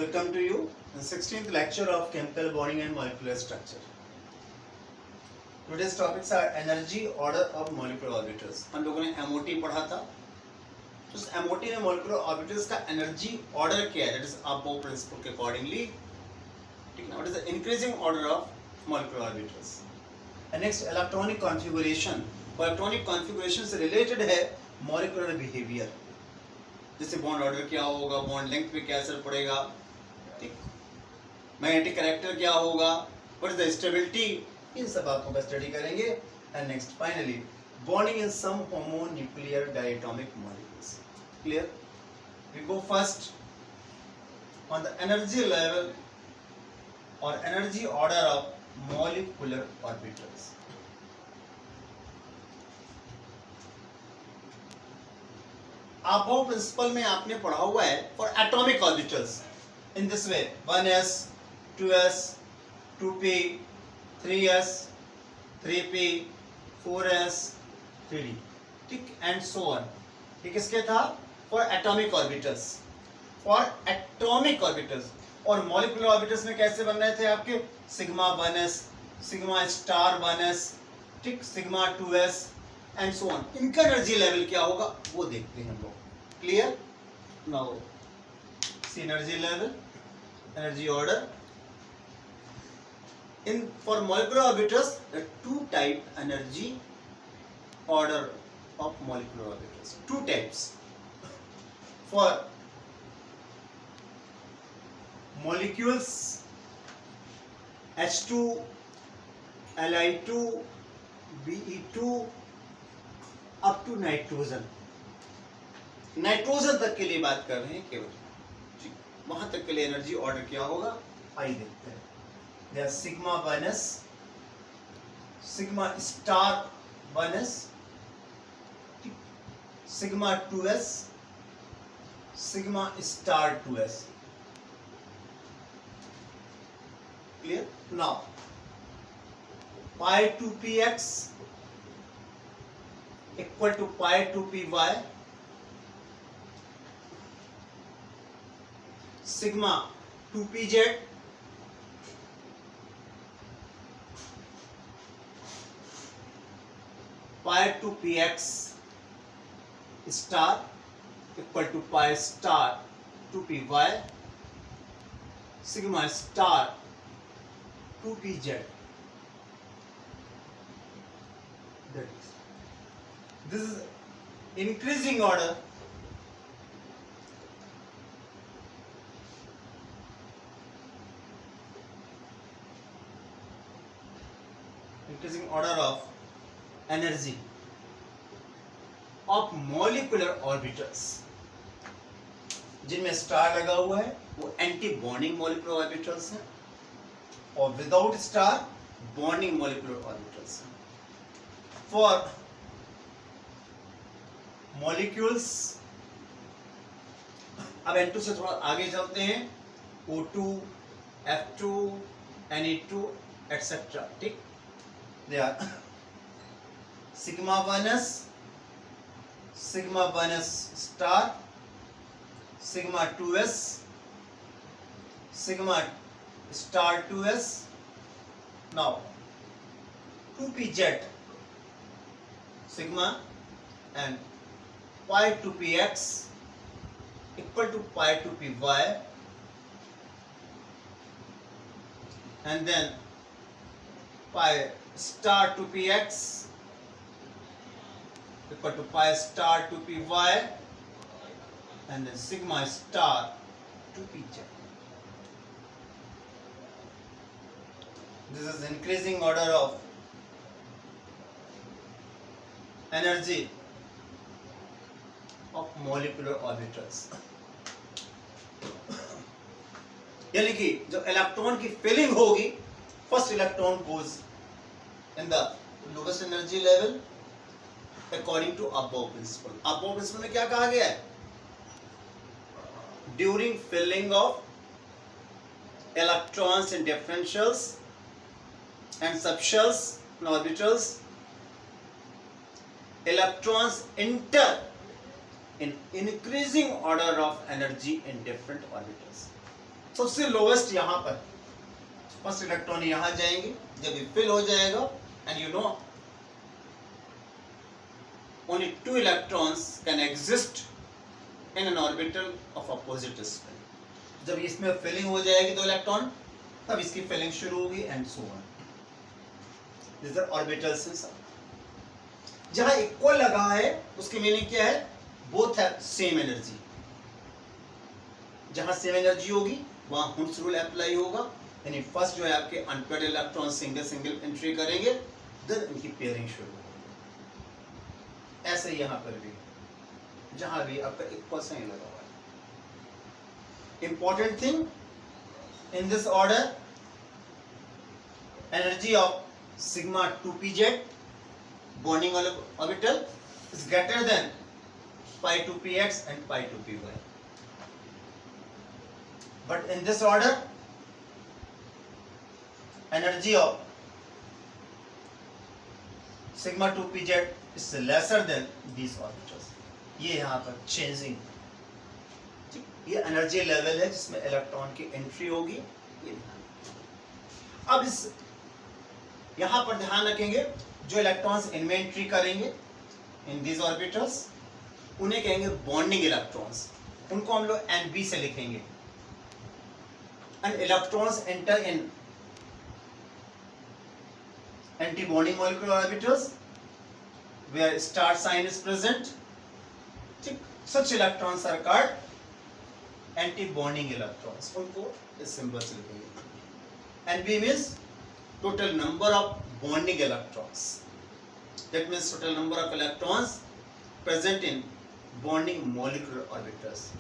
Welcome to you, the 16th lecture of chemical bonding and molecular structure. Today's topics are energy order of molecular orbitals. हम लोगों ने MOT पढ़ा था, तो उस MOT में molecular orbitals का energy order क्या है? That is above principle के accordingly. ठीक है? What is the increasing order of molecular orbitals? And next electronic configuration. Electronic configuration से related है molecular behavior. जैसे बॉन्ड ऑर्डर क्या होगा, बॉन्ड लेंथ पे क्या असर पड़ेगा, ठीक, मैग्नेटिक कैरेक्टर क्या होगा, व्हाट इज द स्टेबिलिटी, इन सब आपको बस स्टडी करेंगे. And next finally bonding in some homonuclear diatomic molecules. Clear? We go first on the energy level और energy order of molecular orbitals. Aufbau principle में आपने पढ़ा हुआ है for atomic orbitals in this way 1s 2s 2p 3s 3p 4s 3d, ठीक, and so on. ये किसके था? For atomic orbitals. For atomic orbitals. और मॉलिक्यूलर ऑर्बिटल्स में कैसे बन रहे थे आपके? Sigma 1s, sigma star 1s, ठीक, sigma 2s and so on. इनका एनर्जी लेवल क्या होगा वो देखते हैं हम लोग. Clear? Now see energy level, energy order in for molecular orbitals. The two type energy order of molecular orbitals. Two types. For molecules H2, Li2, Be2 up to nitrogen. Nitrogen तक के लिए बात कर रहे हैं केवल, वहां तक के लिए एनर्जी ऑर्डर क्या होगा आइए देखते हैं. They are sigma 1s, sigma star 1s, sigma 2s, sigma star 2s. Clear? Now pi 2px equal to pi 2py, sigma 2pz pi 2px star equal to pi star 2py, sigma star 2pz. That is, this is increasing order. Increasing order of energy of molecular orbitals. जिनमें star लगा हुआ है वो anti bonding molecular orbitals हैं, और without star bonding molecular orbitals हैं. For molecules, अब N2 से थोड़ा आगे चलते हैं. O2, F2, Ne2 एटसेट्रा, ठीक. They are sigma 1s, sigma 1s star, sigma 2s, sigma star 2s. now 2pz sigma and pi 2px equal to pi 2py, and then pi star 2px equal to pi star 2py, and then sigma star 2pz. This is increasing order of energy of molecular orbitals. यानी कि जो electron की filling होगी, first electron goes in the lowest energy level according to aufbau principle. Aufbau principle में क्या कहा गया है? During filling of electrons in differentials and subshells and orbitals, electrons enter in increasing order of energy in different orbitals. सबसे lowest यहां पर first electron यहां जाएंगे, जब ये फिल हो जाएगा and you know only 2 electrons can exist in an orbital of opposite spin. जब इसमें फिलिंग हो जाएगी 2 इलेक्ट्रॉन, तब इसकी फिलिंग शुरू होगी and so on. This are orbitals in sub. जहां इक्वल लगा है उसकी मीनिंग क्या है? Both have same energy. जहां सेम एनर्जी होगी वहां हुड्स रूल अप्लाई होगा, यानी फर्स्ट जो है आपके unpaired electron single single entry करेंगे, देन इनकी पेयरिंग शुरू होगी. ऐसे यहां पर भी जहां भी आपका इक्वल साइन लगा हुआ है. Important thing in this order, energy of sigma 2pz bonding orbital is greater than pi 2px and pi 2py. But in this order, energy of sigma 2pz is lesser than these orbitals. ये यहाँ पर changing, ये energy level है जिसमें electron की entry होगी. ये अब इस यहाँ पर ध्यान रखेंगे, जो इलेक्ट्रॉन्स इनमें एंट्री करेंगे इन दीज ऑर्बिटल्स, उन्हें कहेंगे बॉन्डिंग इलेक्ट्रॉन्स. उनको हम लोग Nb से लिखेंगे. And electrons enter in anti-bonding molecular orbitals where star sign is present. Such electrons are called anti-bonding electrons. उनको इस symbol से लिखेंगे. Nb means total number of bonding electrons. That means total number of electrons present in bonding molecular orbitals.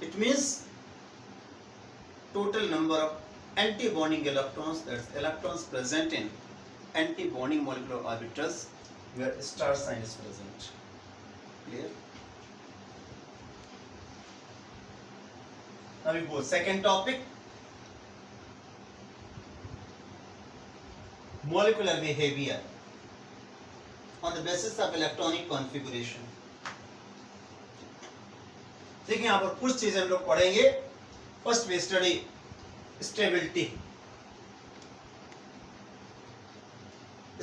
It means total number of anti-bonding electrons, that's electrons present in anti-bonding molecular orbitals where star sign is present. Clear? Now we go second topic, molecular behavior on the basis of electronic configuration. देखिए यहाँ पर कुछ चीजें हम लोग पढ़ेंगे. First we study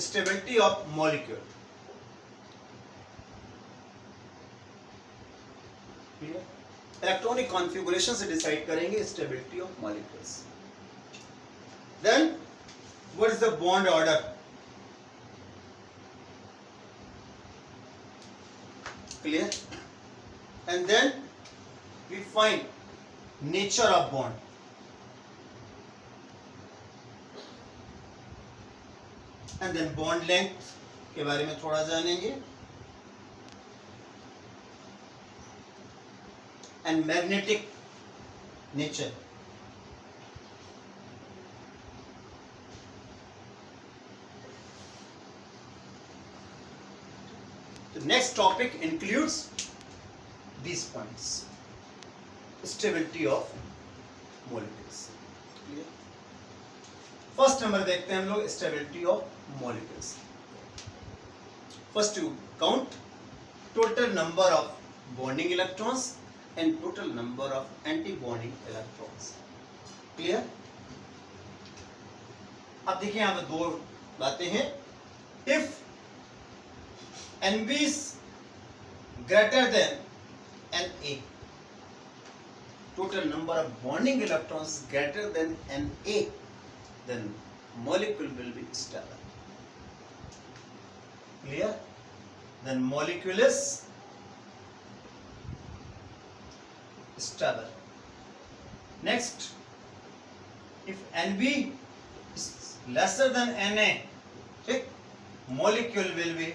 stability of molecule. Electronic configuration से decide करेंगे stability of molecules. Then what is the bond order? Clear? And then we find nature of bond. And then bond length के बारे में थोड़ा जानेंगे. And magnetic nature. The next topic includes these points. Stability of molecules. Clear? First number देखते हैं हम लोग stability of molecules. First you count total number of bonding electrons and total number of anti bonding electrons. Clear? अब देखिए यहां पर दो बातें हैं. If Nb is greater than Na, total number of bonding electrons greater than Na, then molecule will be stable. Clear? Then molecule is stable. Next, if Nb is lesser than Na, ठीक, molecule will be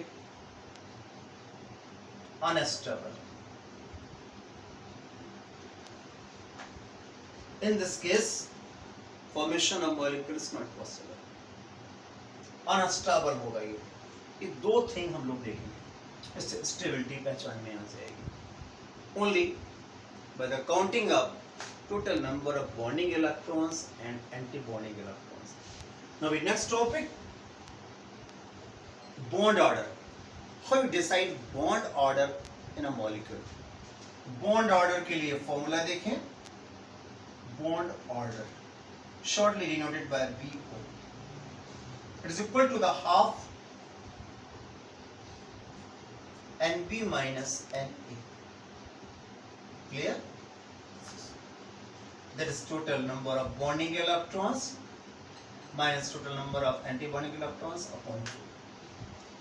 unstable. In this case, formation of molecule is not possible. Unstable होगा ये दो thing हम लोग देखेंगे. इससे stability पहचान में आ जाएगी. Only by the counting of total number of bonding electrons and anti-bonding electrons. Now, the next topic, bond order. How you decide bond order in a molecule? Bond order के लिए formula देखें. bond order, shortly denoted by BO. It is equal to the half NB minus NA. Clear? That is total number of bonding electrons minus total number of anti-bonding electrons upon 2.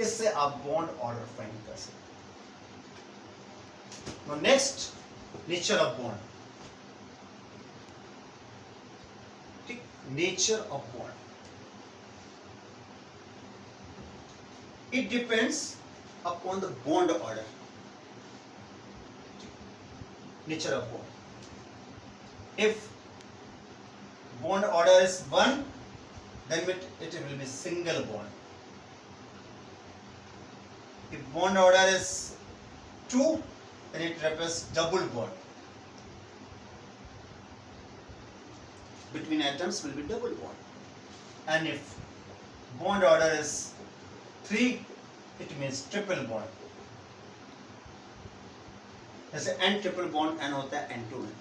इससे आप bond order find कर सकते हैं. Now next, nature of bond. ठीक, nature of bond. It depends upon the bond order. Nature of bond. If bond order is 1, then it will be single bond. If bond order is 2, then it represents double bond. Between atoms will be double bond. And if bond order is 3, it means triple bond. जैसे n triple bond n होता है n2 में.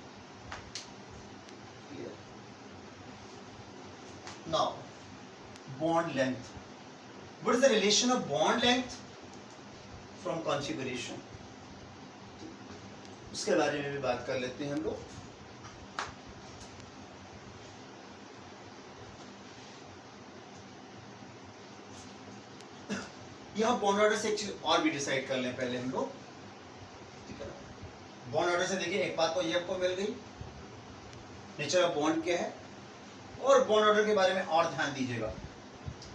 Now, bond length. What is the relation of bond length from configuration? उसके बारे में भी बात कर लेते हैं हम लोग. यहाँ बॉन्ड ऑर्डर से एक चीज और भी डिसाइड कर लें पहले हम लोग. ठीक है ना? बॉन्ड ऑर्डर से देखिए एक बात तो ये आपको मिल गई, नेचर ऑफ बॉन्ड क्या है, और बॉन्ड ऑर्डर के बारे में और ध्यान दीजिएगा.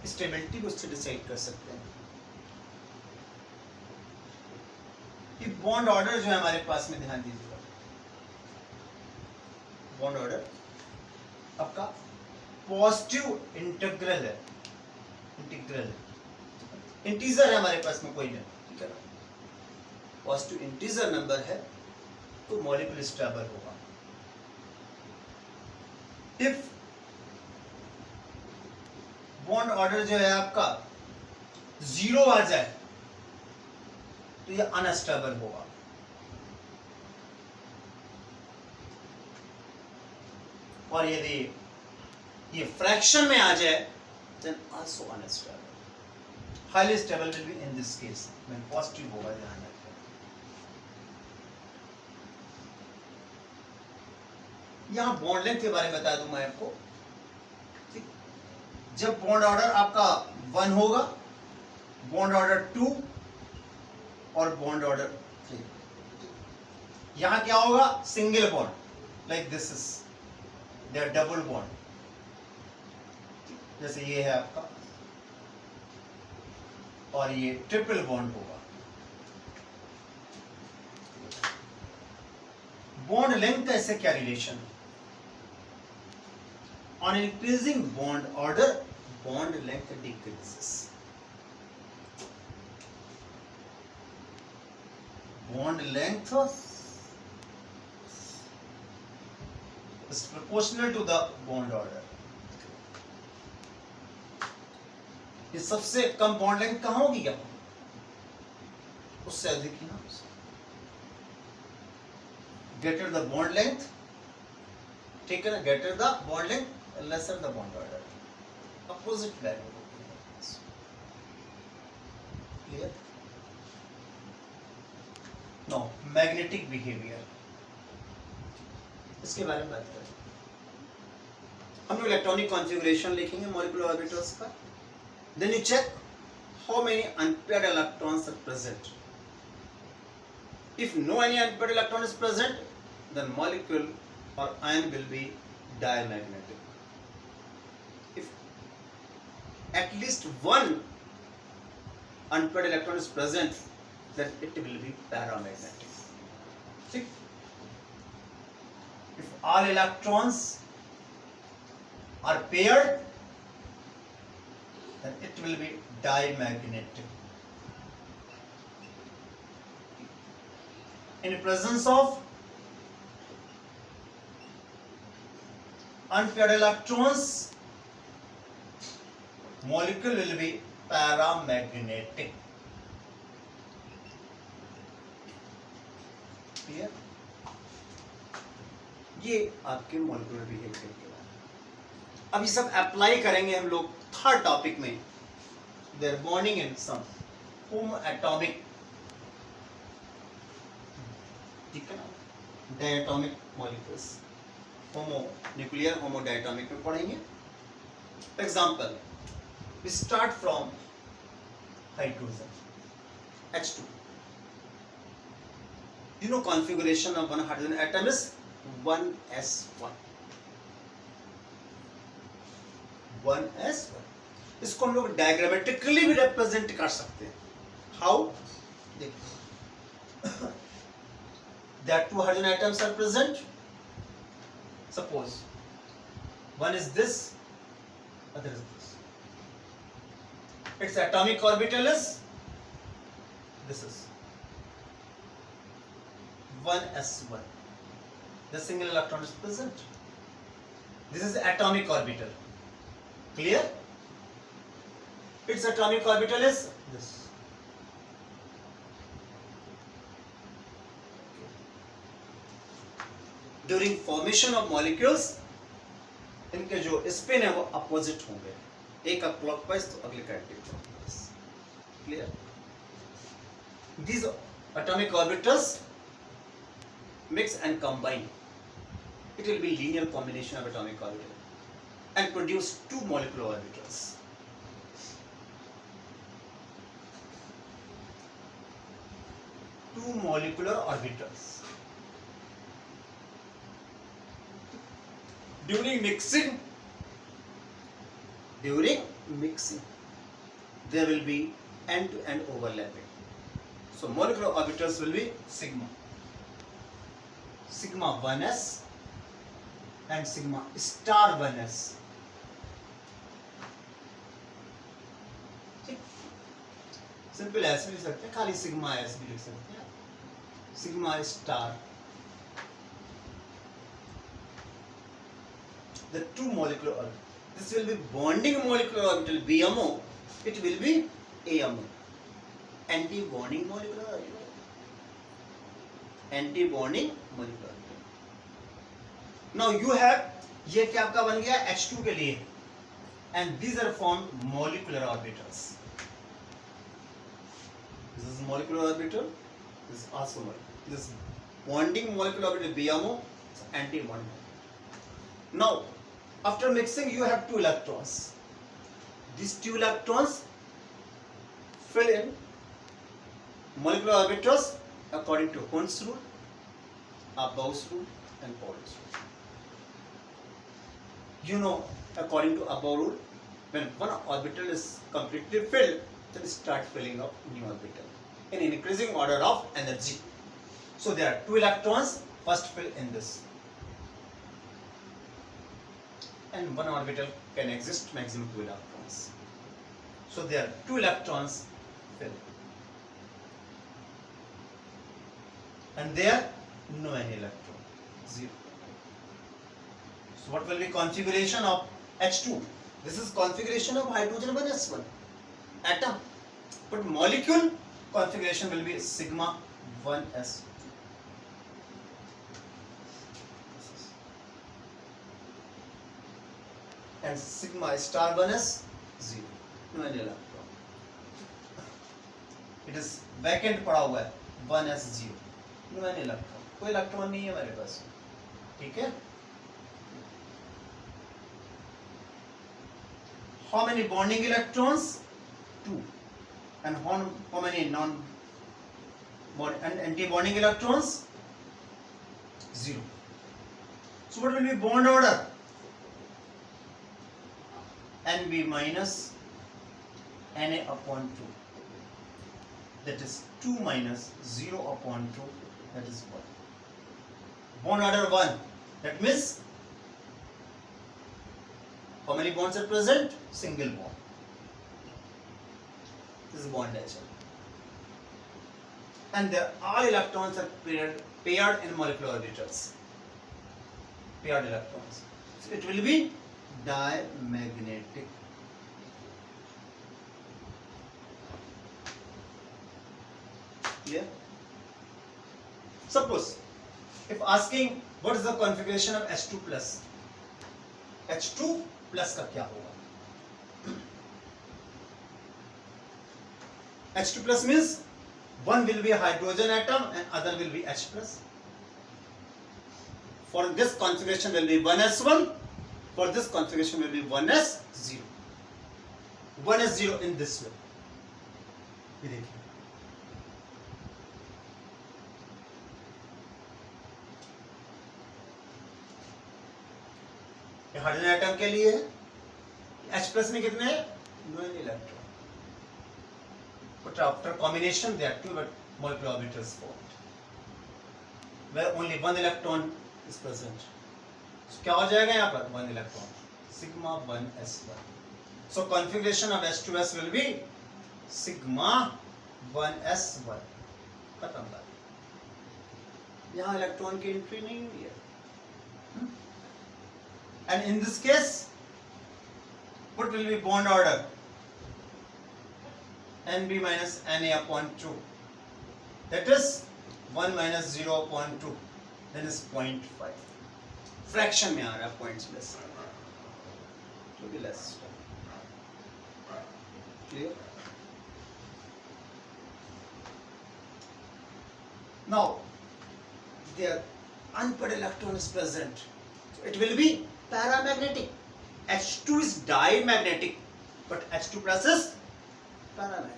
स्टेबिलिटी को उससे डिसाइड कर सकते हैं कि बॉन्ड ऑर्डर जो है हमारे पास में, ध्यान दीजिएगा, बॉन्ड ऑर्डर आपका पॉजिटिव इंटीग्रल है. इंटीजर है हमारे पास में कोई नहीं. ठीक है ना? पॉजिटिव इंटीजर नंबर है तो मॉलिक्यूल स्टेबल होगा. इफ बॉन्ड ऑर्डर जो है आपका 0 आ जाए तो यह अनस्टेबल होगा. और यदि ये फ्रैक्शन में आ जाए then also unstable. Highly stable will be in this case when positive होगा. ध्यान रखें. यहां बॉन्ड लेंथ के बारे में बता दूं मैं आपको. जब बॉन्ड ऑर्डर आपका 1 होगा, बॉन्ड ऑर्डर 2 और बॉन्ड ऑर्डर 3, यहां क्या होगा? Single bond, like this is there double bond. जैसे ये है आपका, और ये ट्रिपल बॉन्ड होगा. बॉन्ड लेंथ का इससे क्या रिलेशन है? On increasing bond order, bond length decreases. Bond length is proportional to the bond order. ये सबसे कम बॉन्ड लेंथ कहाँ होगी? क्या उससे अधिक ही ना. Greater the bond length, ठीक है ना, greater the bond length, lesser the bond order. Opposite value होगी. Clear? Now, magnetic behavior. इसके बारे में बात करें. हम लोग इलेक्ट्रॉनिक कॉन्फ़िगरेशन लिखेंगे मॉलिक्यूलर ऑर्बिटल्स का. Then you check how many unpaired electrons are present. If no any unpaired electron is present, then molecule or ion will be diamagnetic. If at least one unpaired electron is present, then it will be paramagnetic. See? If all electrons are paired, then it will be diamagnetic. In presence of unpaired electrons, molecule will be paramagnetic. Clear? ये आपके molecular behaviour के बारे में। अब ये सब apply करेंगे हम लोग थर्ड टॉपिक में, there bonding in some homo atomic, ठीक है ना, diatomic molecules, homo nuclear homo diatomic में पढ़ेंगे। Example, we start from hydrogen H2. You know configuration of one hydrogen atom is 1s1. 1s1. इसको हम लोग डायग्रामेटिकली भी रिप्रेजेंट कर सकते हैं। हाउ? देखिए, that two hydrogen atoms are present. Suppose one is this, other is this. Its atomic orbital is this is 1s1. The single electron is present. This is the atomic orbital. Clear? Its atomic orbital is this. During formation of molecules, इनके जो spin है वो opposite होंगे, एक का clockwise तो अगले का anti clockwise. Clear? These atomic orbitals mix and combine. It will be linear combination of atomic orbital and produce two molecular orbitals. Two molecular orbitals. During mixing, there will be end-to-end overlapping. So molecular orbitals will be sigma 1s and sigma star 1s. Simple ऐसे भी लिख सकते हैं, खाली sigma S भी लिख सकते हैं, sigma star. The two molecular orbital. This will be bonding molecular orbital BMO. It will be AMO. Anti-bonding molecular orbital. Anti-bonding molecular orbital. Now you have, ये क्या आपका बन गया H2 के लिए, and these are formed molecular orbitals. This is molecular orbital. This is also molecular. This bonding molecular orbital BMO, anti-bonding. Now, after mixing, you have two electrons. These two electrons fill in molecular orbitals according to Hund's rule, Abou's rule, and Pauli's rule. You know, according to Abou's rule, when one orbital is completely filled, then start filling up new orbital in increasing order of energy. So there are two electrons first fill in this, and one orbital can exist maximum 2 electrons. So there are 2 electrons fill, and there no any electron, 0. So what will be configuration of H2? This is configuration of hydrogen 1s1 atom, but molecule configuration will be sigma 1s2. And sigma star 1s 0, no any electron. It is vacant पड़ा हुआ है, 1s 0, no any electron, कोई electron नहीं है हमारे पास, ठीक है? How many bonding electrons? 2. And how many non and anti-bonding electrons? 0. So what will be bond order? Nb minus Na upon 2. That is 2 minus 0 upon 2. That is 1. Bond order 1. That means how many bonds are present? Single bond. This is bond nature. And all electrons are paired in molecular orbitals. Paired electrons. So it will be diamagnetic. Clear? Suppose If asking what is the configuration of H2 plus, H2 plus का क्या होगा? H2 plus means one will be a hydrogen atom and other will be H plus. For this configuration will be 1s1, for this configuration will be 1s0. 1s0 in this way. ये देखिए, hydrogen atom के लिए H plus में कितने हैं? 9 electron. But after combination there are two molecular orbitals formed, where only one electron is present. So क्या हो जाएगा यहाँ पर? 1 electron. Sigma 1s1. So configuration of H2s will be sigma 1s1. खत्म बात. यहाँ इलेक्ट्रॉन की एंट्री नहीं हुई है. And in this case, what will be bond order? Nb minus Na upon 2. That is 1 minus 0 upon 2. Then is 0.5. Fraction में आ रहा है, points less. To be less. Clear? Now, there unpaired electron is present. So it will be paramagnetic. H2 is dimagnetic, but H2 plus is paramagnetic.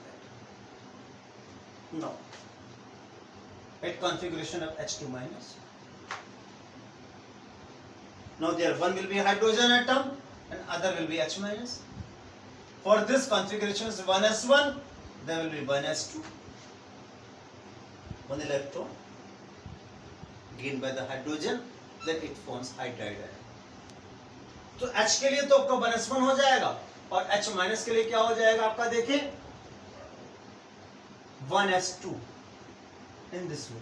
No. At configuration of H2 minus. Now there one will be hydrogen atom and other will be H minus. For this configuration is 1s1, there will be 1s2. One electron gained by the hydrogen, then it forms hydride ion. तो H के लिए तो आपका 1s1 हो जाएगा और H minus के लिए क्या हो जाएगा आपका? देखिए 1s2 in this way.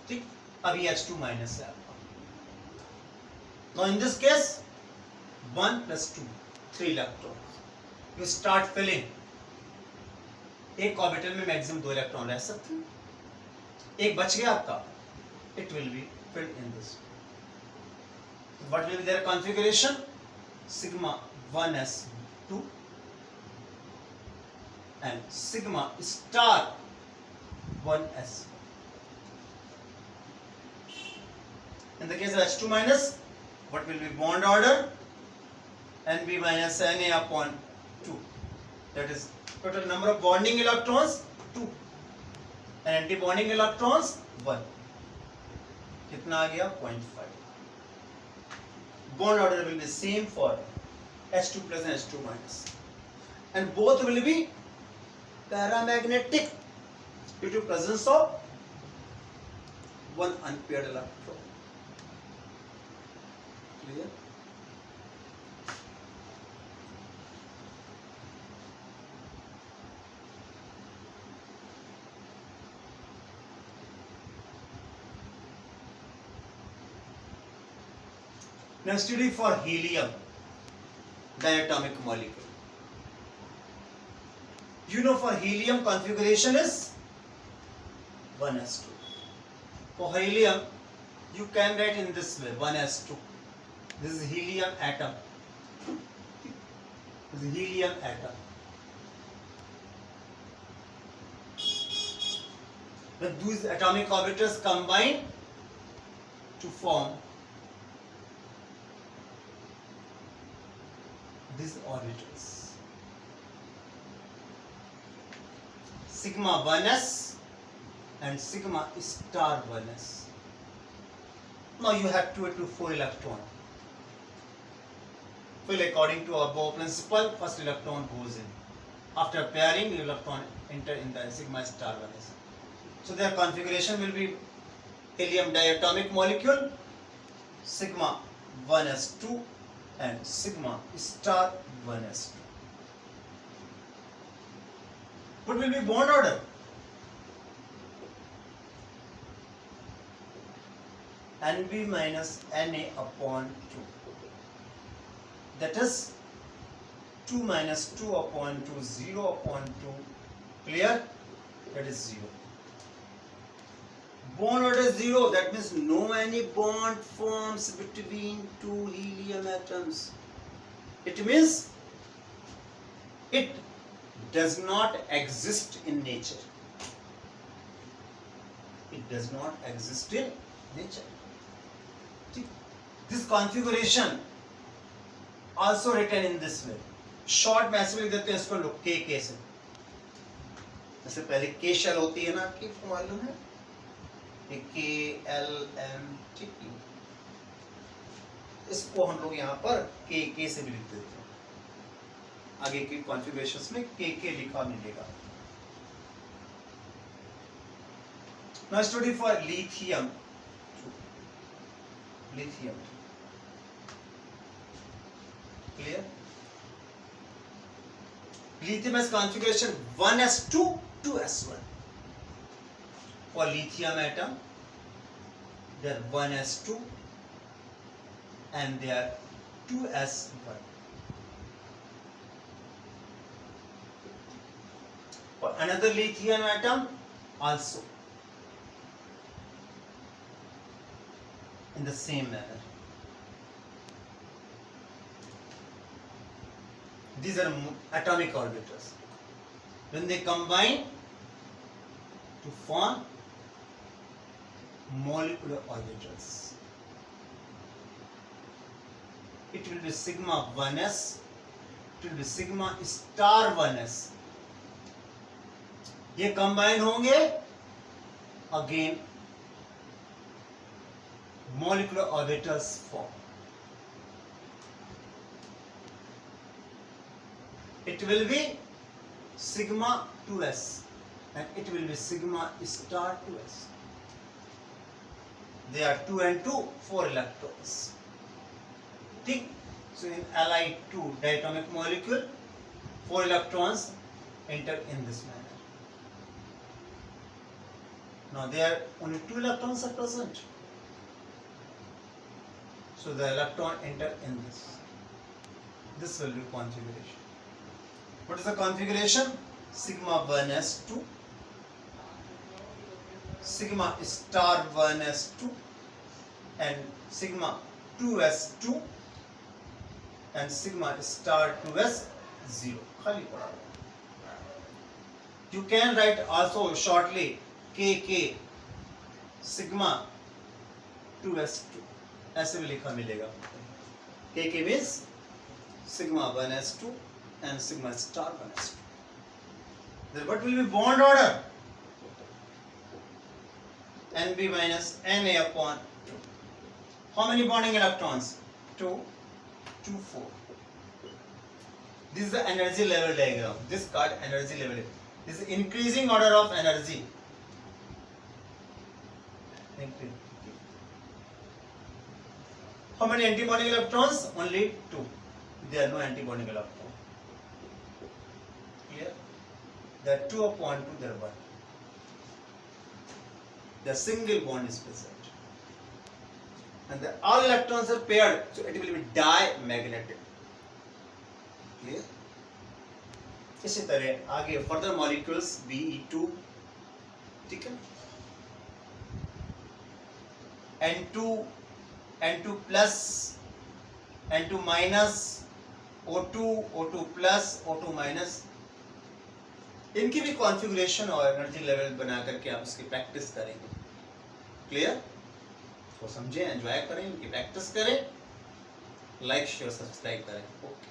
ठीक, अभी H2 माइनस है आपका. Now in this case 1 plus 2, 3 electrons. You start filling. एक ऑर्बिटल में मैक्सिमम 2 इलेक्ट्रॉन रह सकते हैं. एक बच गया आपका. It will be filled in this. What will be their configuration? Sigma 1s2 and sigma star 1s. In the case of H2 minus, what will be bond order? Nb minus Na upon 2. That is total number of bonding electrons 2 and anti-bonding electrons 1. कितना आ गया? 0.5. Bond order will be same for H2 plus and H2 minus, and both will be paramagnetic due to presence of one unpaired electron. Clear? Now study for helium diatomic molecule. You know for helium configuration is 1s2. For helium you can write in this way 1s2. This is helium atom. This is helium atom. When these atomic orbitals combine to form these orbitals, sigma 1s and sigma star 1s. Now you have 2 to 4 electron. Fill according to above principle. First electron goes in. After pairing, the electron enter in the sigma star 1s. So their configuration will be helium diatomic molecule, sigma 1s2 and sigma star 1s2. What will be bond order? Nb minus Na upon 2. That is 2 minus 2 upon 2, 0 upon 2. Clear? That is 0. Bond order 0, that means no any bond forms between two helium atoms. It means it does not exist in nature. It does not exist in nature. This configuration also written in this way. Short में ऐसे लिख देते हैं इसको लोग के से. जैसे पहले के शेल होती है ना आपकी, आपको मालूम है, KLMT. इसको हम लोग यहाँ पर के से भी लिख देते हैं. आगे की कॉन्फ़िगरेशंस में के लिखा मिलेगा. Now study for lithium. Clear? Lithium has configuration 1s2 2s1. For lithium atom, they are 1s2 and they are 2s1. For another lithium atom, also in the same manner. These are atomic orbitals. When they combine to form molecular orbitals, it will be sigma 1s, it will be sigma star 1s. ये combine होंगे, again molecular orbitals form. It will be sigma 2s and it will be sigma star 2s. They are 2 and 2, 4 electrons. Think. So in Li2 diatomic molecule, 4 electrons enter in this manner. Now there only 2 electrons are present. So the electron enter in this. This will be configuration. What is the configuration? Sigma 1s2, sigma star 1s2 and sigma 2s2 and sigma star 2s0. You can write also shortly KK sigma 2s2. ऐसे भी लिखा मिलेगा. KK means sigma 1s2 and sigma star 1s2. Then what will be bond order? Nb minus Na upon 2. How many bonding electrons? 2, 2, 4. This is the energy level diagram. This called energy level. This is increasing order of energy. How many antibonding electrons? Only 2. There are no antibonding electrons. Clear? There are 2 upon 2, there are 1. The single bond is present. And all electrons are paired, so it will be dimagnetic. Clear? इसी तरह आगे further molecules Be2, ठीक है? N2 plus, N2 minus, O2, O2 plus, O2 minus. इनकी भी configuration और energy level बना करके आप इसकी प्रैक्टिस करेंगे. क्लियर? तो समझें, एंजॉय करें, इनकी प्रैक्टिस करें, लाइक शेयर सब्सक्राइब करें. ओके.